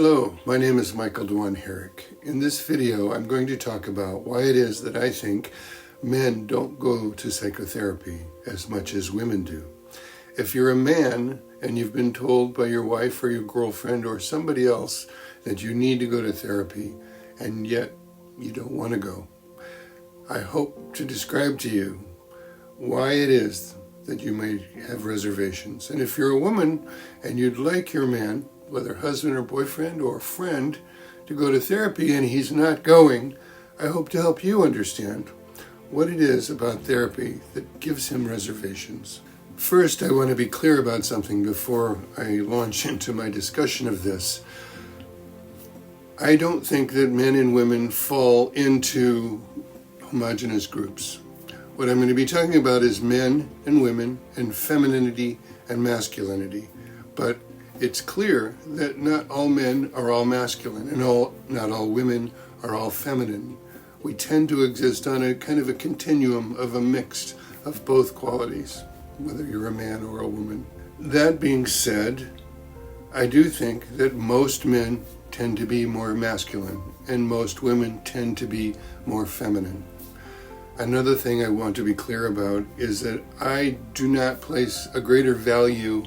Hello, my name is Michael Dewan-Herrick. In this video, I'm going to talk about why it is that I think men don't go to psychotherapy as much as women do. If you're a man and you've been told by your wife or your girlfriend or somebody else that you need to go to therapy and yet you don't want to go, I hope to describe to you why it is that you may have reservations. And if you're a woman and you'd like your man, whether husband or boyfriend or friend, to go to therapy and he's not going, I hope to help you understand what it is about therapy that gives him reservations. First, I want to be clear about something before I launch into my discussion of this. I don't think that men and women fall into homogeneous groups. What I'm going to be talking about is men and women and femininity and masculinity. But it's clear that not all men are all masculine and not all women are all feminine. We tend to exist on a kind of a continuum of a mix of both qualities, whether you're a man or a woman. That being said, I do think that most men tend to be more masculine and most women tend to be more feminine. Another thing I want to be clear about is that I do not place a greater value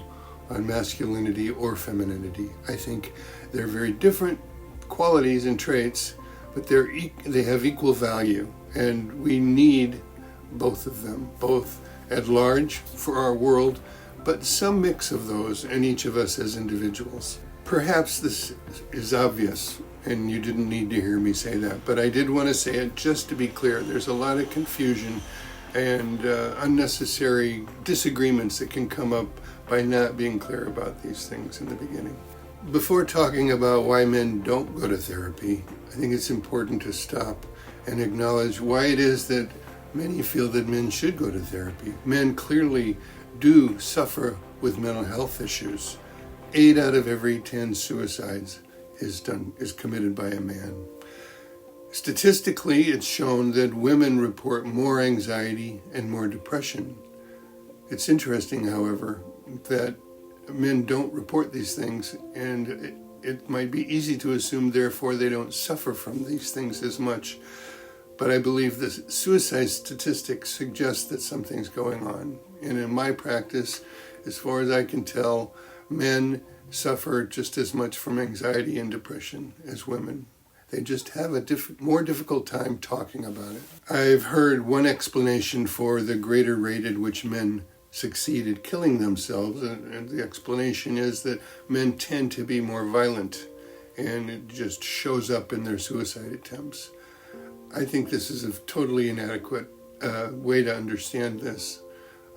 on masculinity or femininity. I think they're very different qualities and traits, but they have equal value, and we need both of them, both at large for our world, but some mix of those in each of us as individuals. Perhaps this is obvious, and you didn't need to hear me say that, but I did want to say it just to be clear. There's a lot of confusion and unnecessary disagreements that can come up by not being clear about these things in the beginning. Before talking about why men don't go to therapy, I think it's important to stop and acknowledge why it is that many feel that men should go to therapy. Men clearly do suffer with mental health issues. 8 out of every 10 suicides is committed by a man. Statistically, it's shown that women report more anxiety and more depression. It's interesting, however, that men don't report these things, and it might be easy to assume, therefore, they don't suffer from these things as much. But I believe the suicide statistics suggest that something's going on. And in my practice, as far as I can tell, men suffer just as much from anxiety and depression as women. They just have a more difficult time talking about it. I've heard one explanation for the greater rate at which men succeed at killing themselves, and the explanation is that men tend to be more violent, and it just shows up in their suicide attempts. I think this is a totally inadequate way to understand this.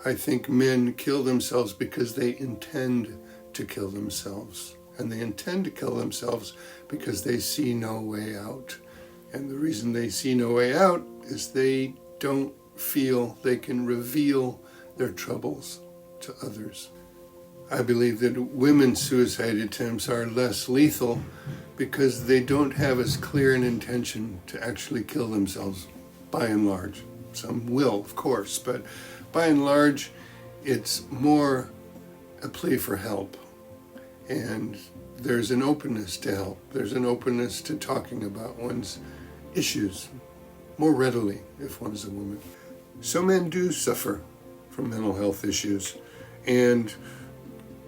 I think men kill themselves because they intend to kill themselves. And they intend to kill themselves because they see no way out. And the reason they see no way out is they don't feel they can reveal their troubles to others. I believe that women's suicide attempts are less lethal because they don't have as clear an intention to actually kill themselves, by and large. Some will, of course, but by and large, it's more a plea for help. And there's an openness to help. There's an openness to talking about one's issues more readily if one is a woman. So men do suffer from mental health issues, and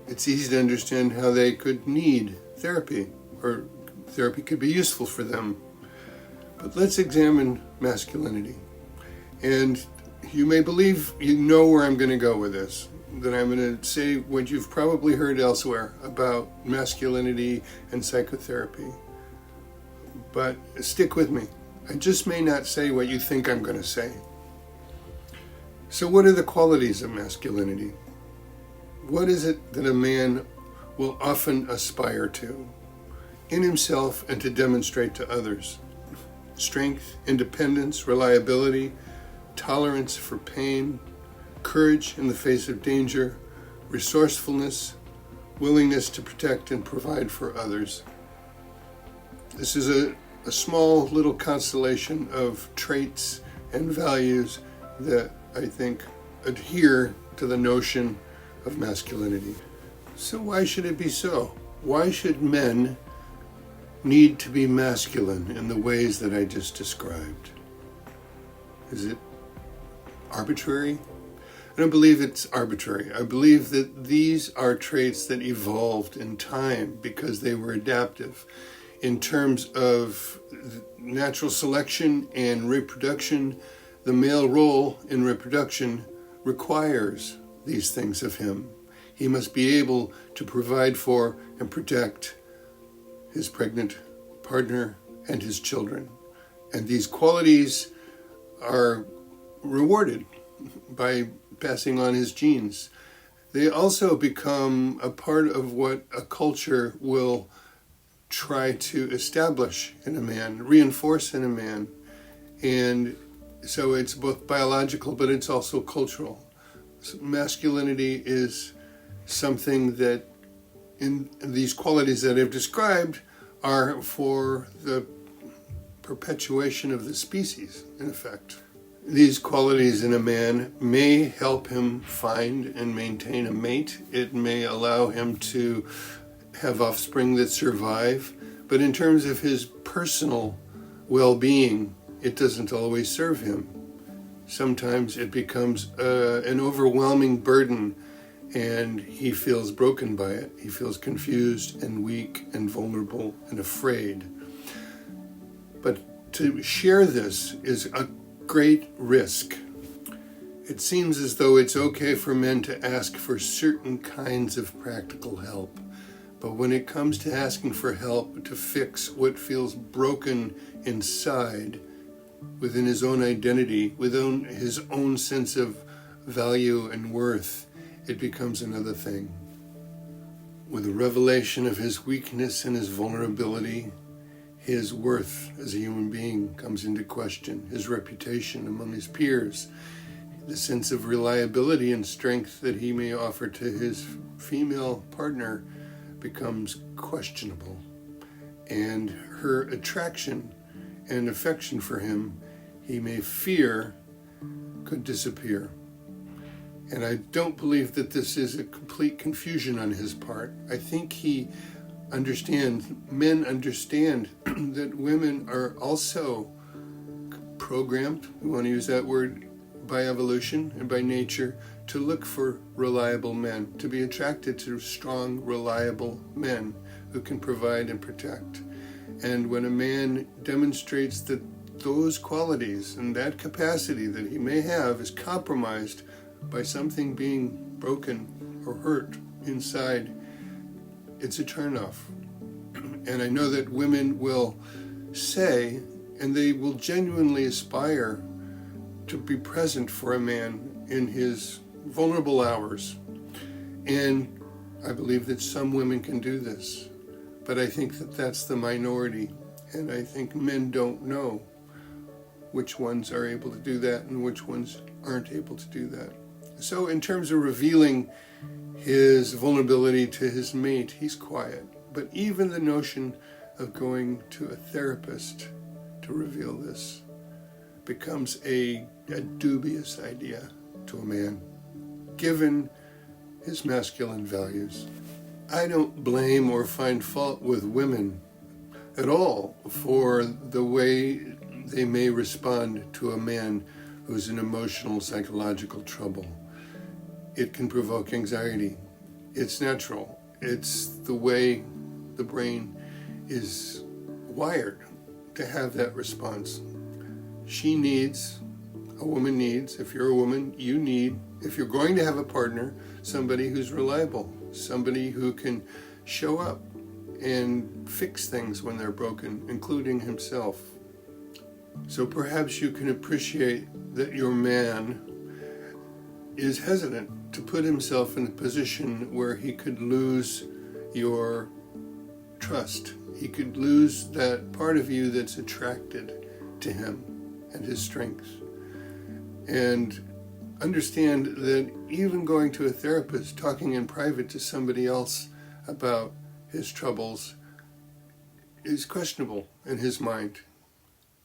it's easy to understand how they could need therapy, or therapy could be useful for them. But let's examine masculinity. And you may believe you know where I'm going to go with this, that I'm going to say what you've probably heard elsewhere about masculinity and psychotherapy. But stick with me. I just may not say what you think I'm going to say. So what are the qualities of masculinity? What is it that a man will often aspire to in himself and to demonstrate to others? Strength, independence, reliability, tolerance for pain, courage in the face of danger, resourcefulness, willingness to protect and provide for others. This is a small little constellation of traits and values that I think adhere to the notion of masculinity. So why should it be so? Why should men need to be masculine in the ways that I just described? Is it arbitrary? I don't believe it's arbitrary. I believe that these are traits that evolved in time because they were adaptive. In terms of natural selection and reproduction, the male role in reproduction requires these things of him. He must be able to provide for and protect his pregnant partner and his children. And these qualities are rewarded by passing on his genes. They also become a part of what a culture will try to establish in a man, reinforce in a man. And so it's both biological, but it's also cultural. So masculinity is something that, in these qualities that I've described, are for the perpetuation of the species, in effect. These qualities in a man may help him find and maintain a mate. It may allow him to have offspring that survive. But in terms of his personal well-being, it doesn't always serve him. Sometimes it becomes an overwhelming burden, and he feels broken by it. He feels confused and weak and vulnerable and afraid. But to share this is a great risk. It seems as though it's okay for men to ask for certain kinds of practical help. But when it comes to asking for help to fix what feels broken inside, within his own identity, within his own sense of value and worth, it becomes another thing. With the revelation of his weakness and his vulnerability, his worth as a human being comes into question, his reputation among his peers, the sense of reliability and strength that he may offer to his female partner becomes questionable, and her attraction and affection for him, he may fear, could disappear. And I don't believe that this is a complete confusion on his part. I think men understand that women are also programmed, we want to use that word, by evolution and by nature, to look for reliable men, to be attracted to strong, reliable men who can provide and protect. And when a man demonstrates that those qualities and that capacity that he may have is compromised by something being broken or hurt inside, it's a turnoff. And I know that women will say, and they will genuinely aspire to be present for a man in his vulnerable hours. And I believe that some women can do this, but I think that that's the minority. And I think men don't know which ones are able to do that and which ones aren't able to do that. So in terms of revealing his vulnerability to his mate, he's quiet. But even the notion of going to a therapist to reveal this becomes a dubious idea to a man, given his masculine values. I don't blame or find fault with women at all for the way they may respond to a man who's in emotional, psychological trouble. It can provoke anxiety. It's natural. It's the way the brain is wired to have that response. A woman needs, if you're a woman, you need, if you're going to have a partner, somebody who's reliable, somebody who can show up and fix things when they're broken, including himself. So perhaps you can appreciate that your man is hesitant to put himself in a position where he could lose your trust. He could lose that part of you that's attracted to him and his strengths. And understand that even going to a therapist, talking in private to somebody else about his troubles, is questionable in his mind.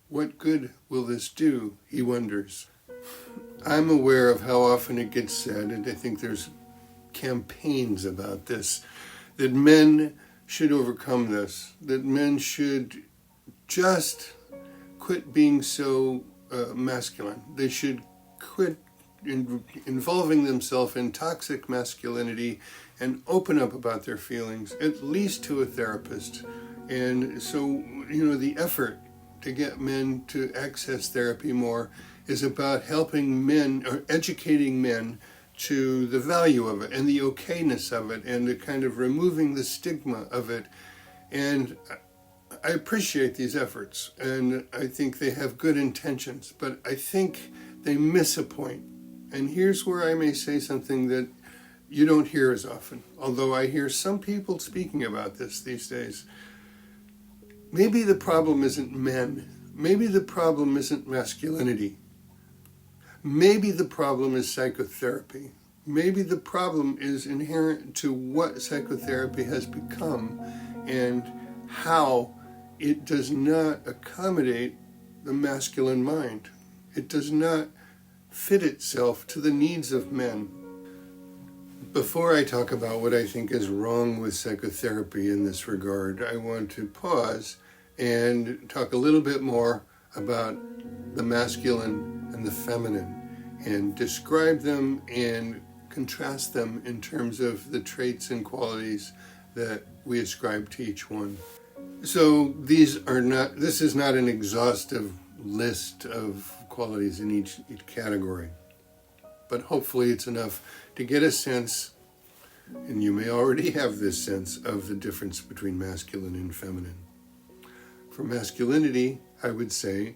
What good will this do, he wonders. I'm aware of how often it gets said, and I think there's campaigns about this, that men should overcome this, that men should just quit being so masculine. They should quit involving themselves in toxic masculinity and open up about their feelings, at least to a therapist. And so, the effort to get men to access therapy more is about helping men, or educating men, to the value of it and the okayness of it and the kind of removing the stigma of it. And I appreciate these efforts, and I think they have good intentions, but I think they miss a point. And here's where I may say something that you don't hear as often, although I hear some people speaking about this these days. Maybe the problem isn't men. Maybe the problem isn't masculinity. Maybe the problem is psychotherapy. Maybe the problem is inherent to what psychotherapy has become and how it does not accommodate the masculine mind. It does not fit itself to the needs of men. Before I talk about what I think is wrong with psychotherapy in this regard, I want to pause and talk a little bit more about the masculine and the feminine and describe them and contrast them in terms of the traits and qualities that we ascribe to each one. So this is not an exhaustive list of qualities in each category, but hopefully it's enough to get a sense, and you may already have this sense, of the difference between masculine and feminine. For masculinity, I would say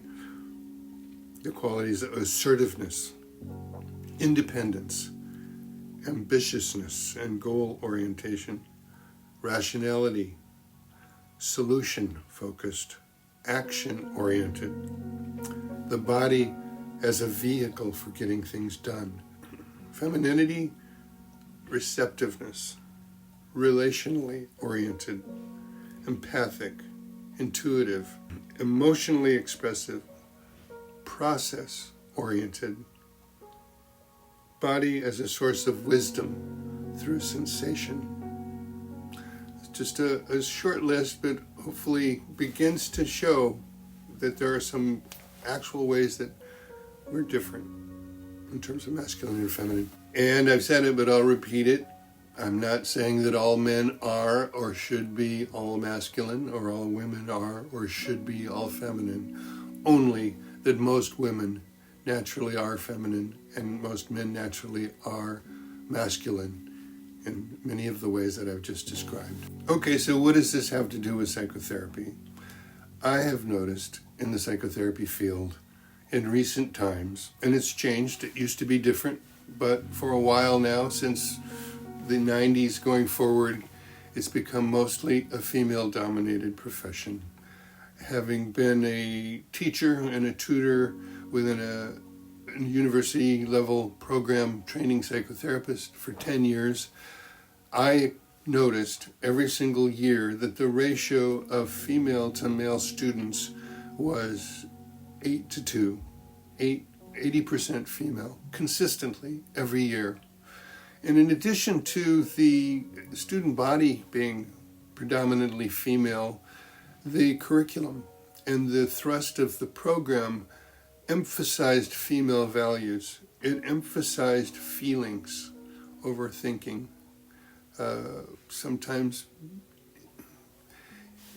the qualities of assertiveness, independence, ambitiousness and goal orientation, rationality, solution-focused, action-oriented, the body as a vehicle for getting things done. Femininity, receptiveness, relationally oriented, empathic, intuitive, emotionally expressive, process-oriented, body as a source of wisdom through sensation. It's just a short list, but hopefully begins to show that there are some actual ways that we're different in terms of masculine and feminine. And I've said it, but I'll repeat it. I'm not saying that all men are or should be all masculine, or all women are or should be all feminine. Only that most women naturally are feminine and most men naturally are masculine in many of the ways that I've just described. Okay, so what does this have to do with psychotherapy? I have noticed in the psychotherapy field in recent times, and it's changed, it used to be different, but for a while now, since the 90s going forward, it's become mostly a female-dominated profession. Having been a teacher and a tutor within a university-level program training psychotherapist for 10 years, I noticed every single year that the ratio of female to male students was 8-2, 80% female, consistently every year. And in addition to the student body being predominantly female, the curriculum and the thrust of the program emphasized female values. It emphasized feelings over thinking. Sometimes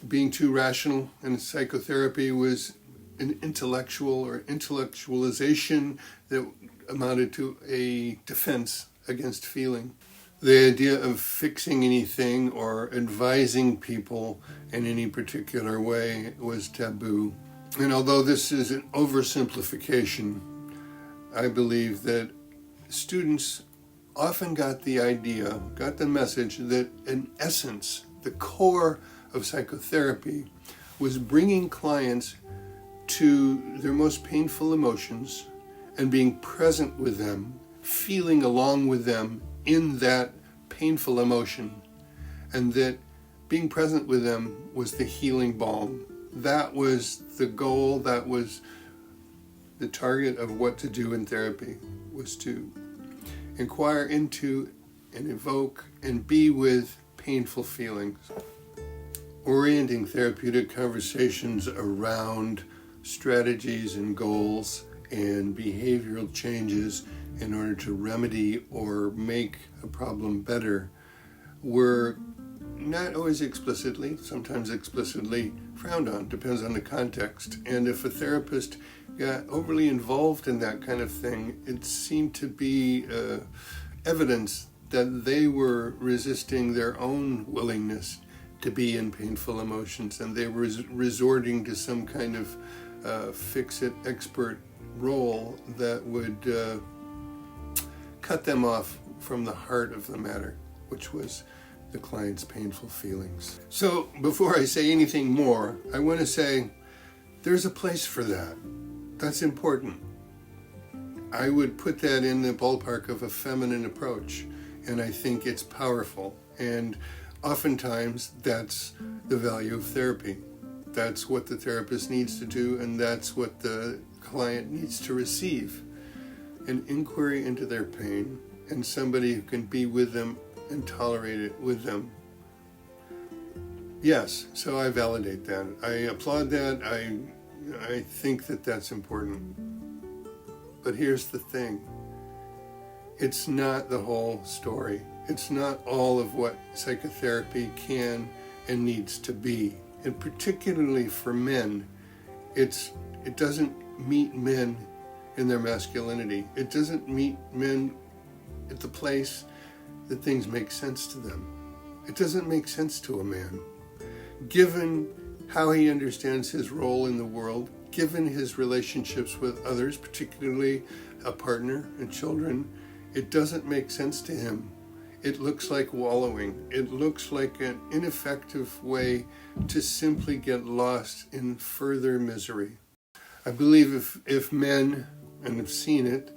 being too rational in psychotherapy was an intellectual or intellectualization that amounted to a defense against feeling. The idea of fixing anything or advising people in any particular way was taboo. And although this is an oversimplification, I believe that students often got the message that in essence, the core of psychotherapy was bringing clients to their most painful emotions and being present with them, feeling along with them in that painful emotion, and that being present with them was the healing balm. That was the goal, that was the target of what to do in therapy, was to inquire into and evoke and be with painful feelings. orienting therapeutic conversations around strategies and goals and behavioral changes in order to remedy or make a problem better were not always explicitly, sometimes explicitly frowned on, depends on the context. And if a therapist got overly involved in that kind of thing, it seemed to be evidence that they were resisting their own willingness to be in painful emotions, and they were resorting to some kind of fix-it expert role that would cut them off from the heart of the matter, which was the client's painful feelings. So before I say anything more, I want to say there's a place for that. That's important. I would put that in the ballpark of a feminine approach, and I think it's powerful. And oftentimes that's the value of therapy. That's what the therapist needs to do, and that's what the client needs to receive. An inquiry into their pain, and somebody who can be with them and tolerate it with them. Yes, so I validate that. I applaud that. I think that that's important. But here's the thing. It's not the whole story. It's not all of what psychotherapy can and needs to be. And particularly for men, it doesn't meet men in their masculinity. It doesn't meet men at the place that things make sense to them. It doesn't make sense to a man. Given how he understands his role in the world, given his relationships with others, particularly a partner and children, it doesn't make sense to him. It looks like wallowing. It looks like an ineffective way to simply get lost in further misery. I believe if men, and I've seen it,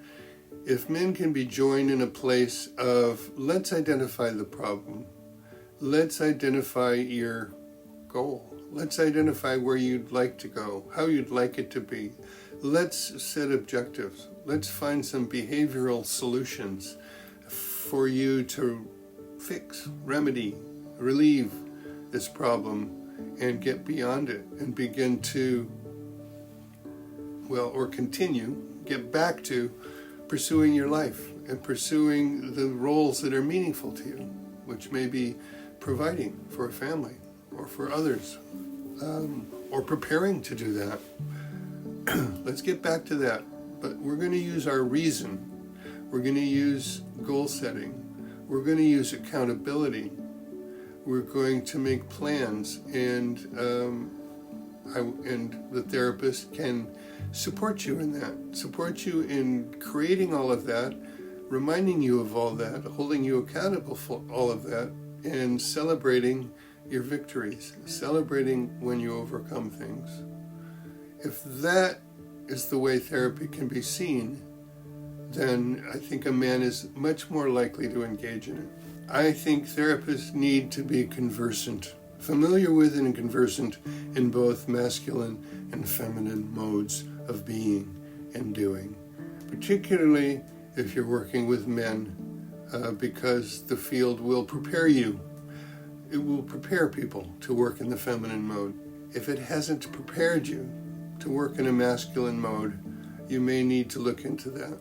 if men can be joined in a place of, let's identify the problem, let's identify your goal, let's identify where you'd like to go, how you'd like it to be, let's set objectives, let's find some behavioral solutions for you to fix, remedy, relieve this problem, and get beyond it and begin to, or continue, get back to pursuing your life and pursuing the roles that are meaningful to you, which may be providing for a family or for others, or preparing to do that. Let's get back to that. But we're going to use our reason. We're going to use goal setting. We're going to use accountability. We're going to make plans, and the therapist can support you in that, support you in creating all of that, reminding you of all that, holding you accountable for all of that, and celebrating your victories, celebrating when you overcome things. If that is the way therapy can be seen, then I think a man is much more likely to engage in it. I think therapists need to be conversant, familiar with and conversant in both masculine and feminine modes of being and doing, particularly if you're working with men, because the field will prepare you. It will prepare people to work in the feminine mode. If it hasn't prepared you to work in a masculine mode, you may need to look into that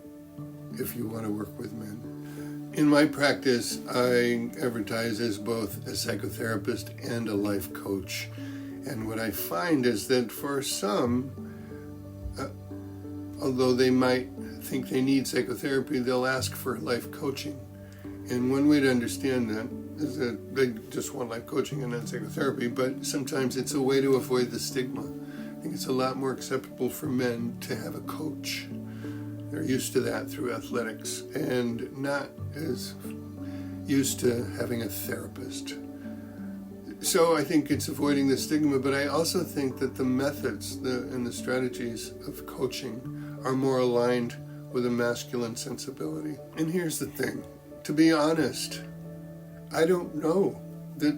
if you want to work with men. In my practice, I advertise as both a psychotherapist and a life coach. And what I find is that for some, although they might think they need psychotherapy, they'll ask for life coaching. And one way to understand that is that they just want life coaching and not psychotherapy, but sometimes it's a way to avoid the stigma. I think it's a lot more acceptable for men to have a coach. They're used to that through athletics and not as used to having a therapist. So I think it's avoiding the stigma, but I also think that the methods and the strategies of coaching are more aligned with a masculine sensibility. And here's the thing. To be honest, I don't know that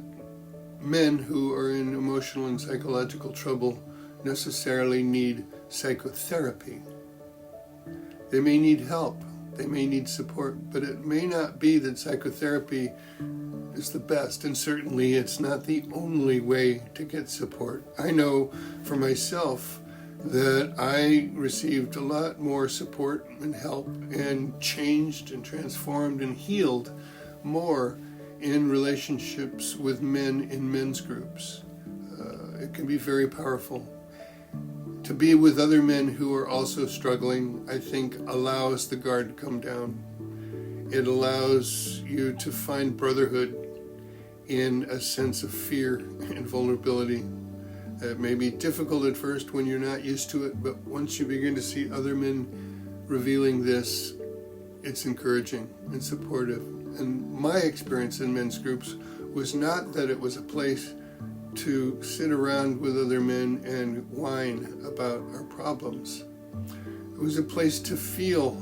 men who are in emotional and psychological trouble necessarily need psychotherapy. They may need help, They may need support, but it may not be that psychotherapy is the best, and certainly it's not the only way to get support. I know for myself that I received a lot more support and help and changed and transformed and healed more in relationships with men in men's groups. It can be very powerful. To be with other men who are also struggling, I think, allows the guard to come down. It allows you to find brotherhood in a sense of fear and vulnerability. It may be difficult at first when you're not used to it, but once you begin to see other men revealing this, it's encouraging and supportive. And my experience in men's groups was not that it was a place to sit around with other men and whine about our problems. It was a place to feel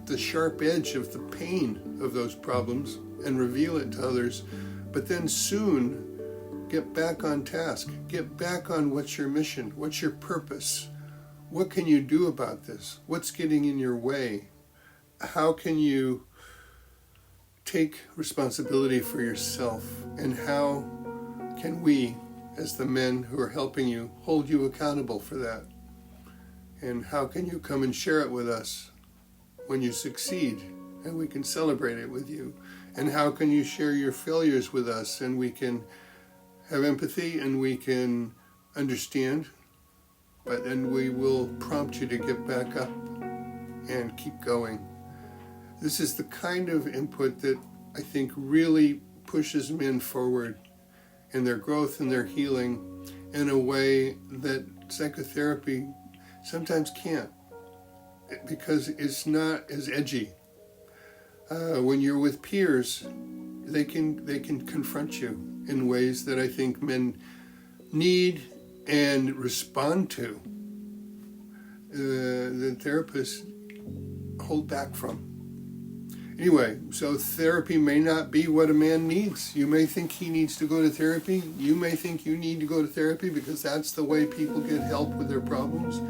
the sharp edge of the pain of those problems and reveal it to others, but then soon get back on task. Get back on what's your mission, what's your purpose, what can you do about this, what's getting in your way, how can you take responsibility for yourself, and how can we, as the men who are helping you, hold you accountable for that? And how can you come and share it with us when you succeed, and we can celebrate it with you? And how can you share your failures with us, and we can have empathy and we can understand, but then we will prompt you to get back up and keep going. This is the kind of input that I think really pushes men forward in their growth and their healing in a way that psychotherapy sometimes can't, because it's not as edgy. When you're with peers, they can confront you in ways that I think men need and respond to. The therapists hold back from. Anyway, so therapy may not be what a man needs. You may think he needs to go to therapy. You may think you need to go to therapy because that's the way people get help with their problems.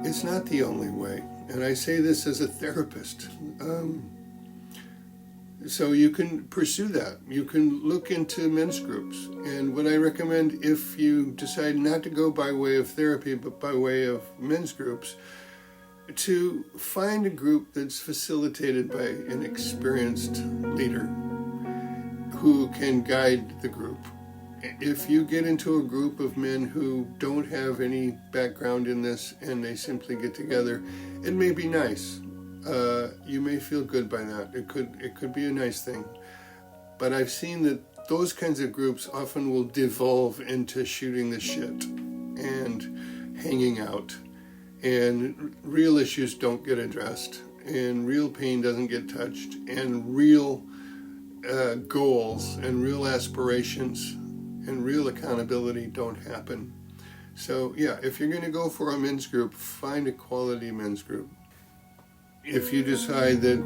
It's not the only way. And I say this as a therapist. So you can pursue that. You can look into men's groups. And what I recommend, if you decide not to go by way of therapy, but by way of men's groups, to find a group that's facilitated by an experienced leader who can guide the group. If you get into a group of men who don't have any background in this and they simply get together, it may be nice. You may feel good by that. It could be a nice thing. But I've seen that those kinds of groups often will devolve into shooting the shit and hanging out. And real issues don't get addressed, and real pain doesn't get touched, and real goals and real aspirations and real accountability don't happen. So yeah, if you're going to go for a men's group, find a quality men's group. If you decide that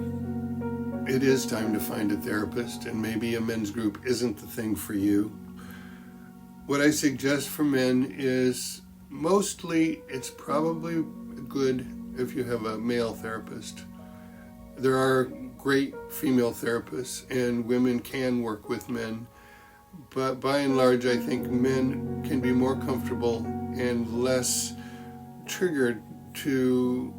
it is time to find a therapist and maybe a men's group isn't the thing for you, what I suggest for men is mostly it's probably good if you have a male therapist. There are great female therapists and women can work with men, but by and large I think men can be more comfortable and less triggered to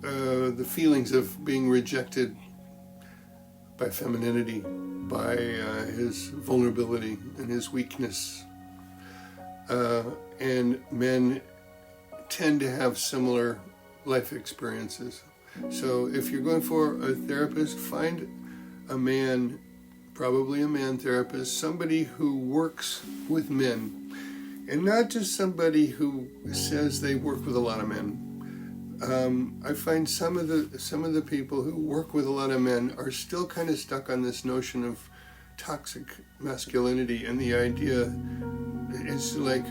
the feelings of being rejected by femininity, by his vulnerability and his weakness. And men tend to have similar life experiences. So if you're going for a therapist, find a man, probably a man therapist, somebody who works with men, and not just somebody who says they work with a lot of men. I find some of the people who work with a lot of men are still kind of stuck on this notion of toxic masculinity, and the idea is like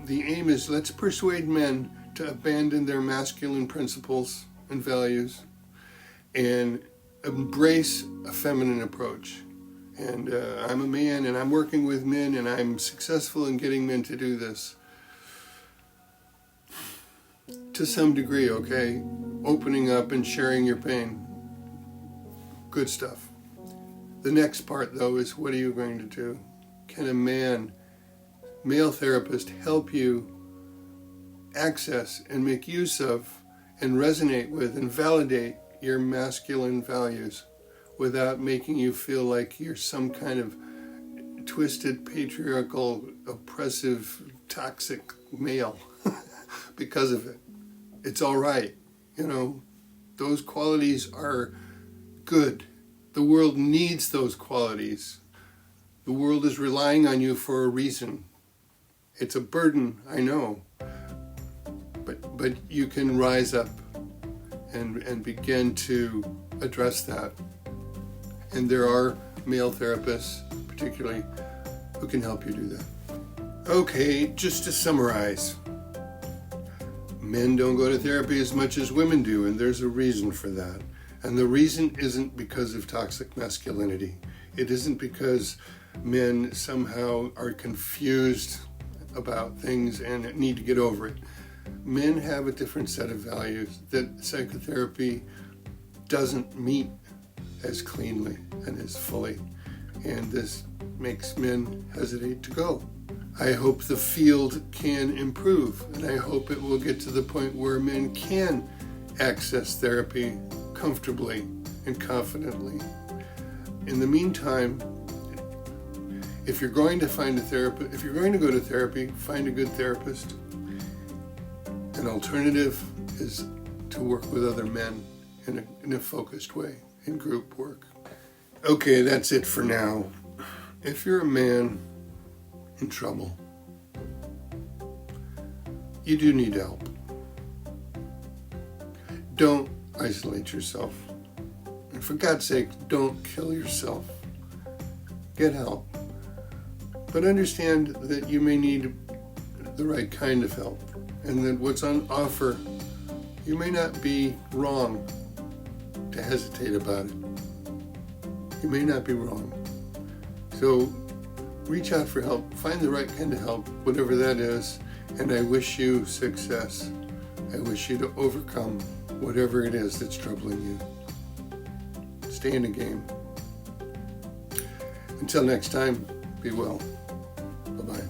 the aim is let's persuade men to abandon their masculine principles and values and embrace a feminine approach. And I'm a man and I'm working with men and I'm successful in getting men to do this. To some degree, okay, opening up and sharing your pain. Good stuff. The next part, though, is what are you going to do? Can a male therapist, help you access and make use of and resonate with and validate your masculine values without making you feel like you're some kind of twisted, patriarchal, oppressive, toxic male because of it? It's all right. Those qualities are good. The world needs those qualities. The world is relying on you for a reason. It's a burden, I know. But you can rise up and begin to address that. And there are male therapists, particularly, who can help you do that. Okay, just to summarize. Men don't go to therapy as much as women do, and there's a reason for that. And the reason isn't because of toxic masculinity. It isn't because men somehow are confused about things and need to get over it. Men have a different set of values that psychotherapy doesn't meet as cleanly and as fully. And this makes men hesitate to go. I hope the field can improve, and I hope it will get to the point where men can access therapy comfortably and confidently. In the meantime, if you're going to find a therapist, if you're going to go to therapy, find a good therapist. An alternative is to work with other men in a focused way, in group work. Okay, that's it for now. If you're a man in trouble, you do need help. Don't isolate yourself. And for God's sake, don't kill yourself. Get help. But understand that you may need the right kind of help, and that what's on offer, you may not be wrong to hesitate about it. You may not be wrong. So reach out for help. Find the right kind of help, whatever that is, and I wish you success. I wish you to overcome whatever it is that's troubling you. Stay in the game. Until next time, be well. Bye-bye.